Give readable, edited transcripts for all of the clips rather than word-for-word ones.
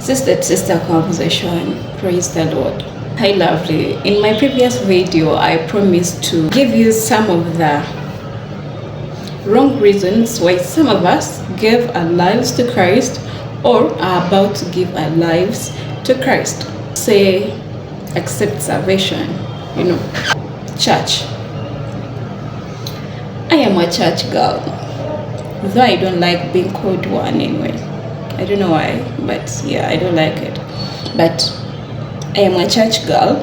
Sister conversation. Praise the Lord. Hi lovely. In my previous video, I promised to give you some of the wrong reasons why some of us gave our lives to Christ or are about to give our lives to Christ. Say, accept salvation, church. I am a church girl, though I don't like being called one anyway. I don't know why, but yeah, I don't like it. But I am a church girl,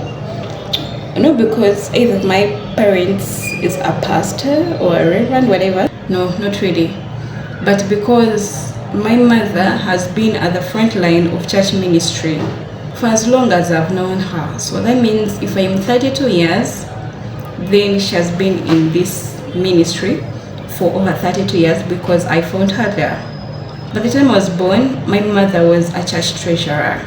not because either my parents is a pastor or a reverend, whatever. No, not really. But because my mother has been at the front line of church ministry for as long as I've known her. So that means if I'm 32 years, then she has been in this ministry for over 32 years because I found her there. By the time I was born, my mother was a church treasurer.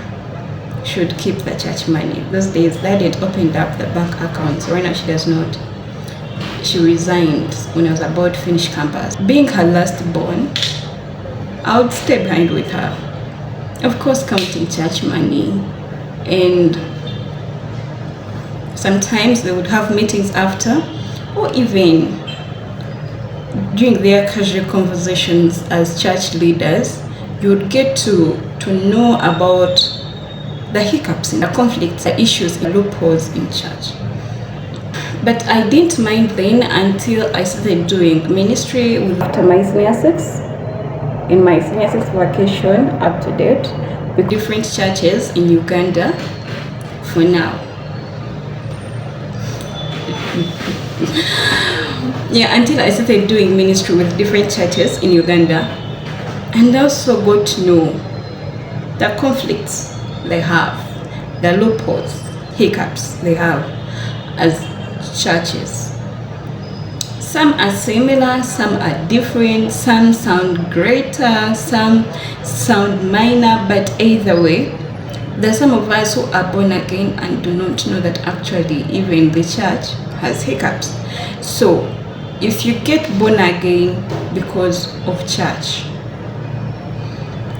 She would keep the church money. Those days, Dad had opened up the bank account, so right now she does not. She resigned when I was about to finish campus. Being her last born, I would stay behind with her. Of course, counting church money. And sometimes they would have meetings after, or even during their casual conversations as church leaders, you would get to know about the hiccups and the conflicts, the issues, the loopholes in church. But I didn't mind then until I started doing ministry after my senior six. In my senior six vacation, up to date, with different churches in Uganda for now. Yeah, until I started doing ministry with different churches in Uganda, and also got to know the conflicts they have, the loopholes, hiccups they have as churches. Some are similar, some are different, some sound greater, some sound minor, but either way, there are some of us who are born again and do not know that actually even the church has hiccups. So if you get born again because of church,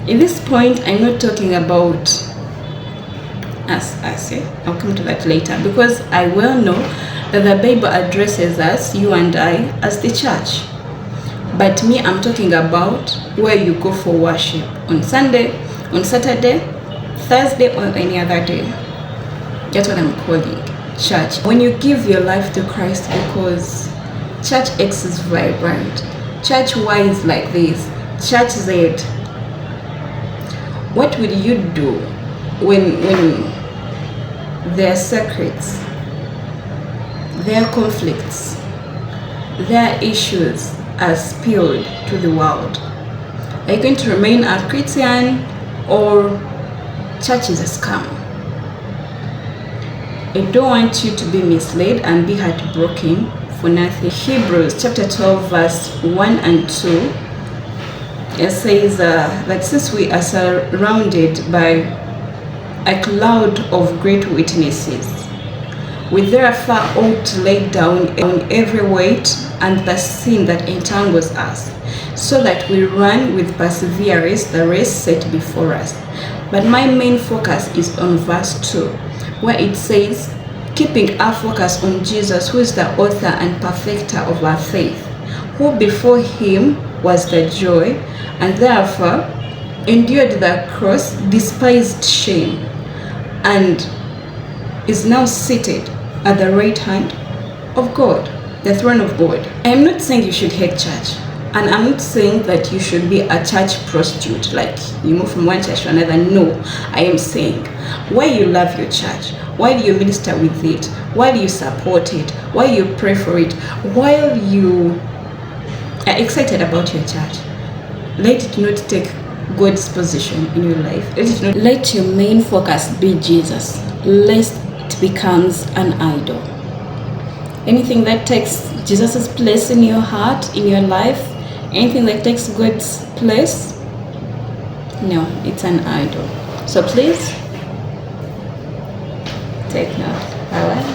at this point I'm not talking about us, I'll come to that later, because I well know that the Bible addresses us, you and I, as the church. But me, I'm talking about where you go for worship on Sunday, on Saturday, Thursday, or any other day. That's what I'm calling church. When you give your life to Christ, because church X is vibrant, church Y is like this, church Z, what will you do when there are secrets, there are conflicts, there are issues are spilled to the world? Are you going to remain a Christian, or church is a scam? I don't want you to be misled and be heartbroken for nothing. Hebrews chapter 12 verse 1 and 2, it says that since we are surrounded by a cloud of great witnesses, we therefore ought to lay down on every weight and the sin that entangles us, so that we run with perseverance the race set before us. But my main focus is on verse 2, where it says, keeping our focus on Jesus, who is the author and perfecter of our faith, who before him was the joy, and therefore endured the cross, despised shame, and is now seated at the right hand of God, the throne of God. I am not saying you should hate church, and I'm not saying that you should be a church prostitute, like you move from one church to another. No, I am saying, why you love your church, why do you minister with it, why do you support it, why you pray for it, while you are excited about your church, let it not take God's position in your life. Let your main focus be Jesus, lest it becomes an idol. Anything that takes Jesus' place in your heart, in your life, anything that takes God's place, no, it's an idol. So please take note. All right.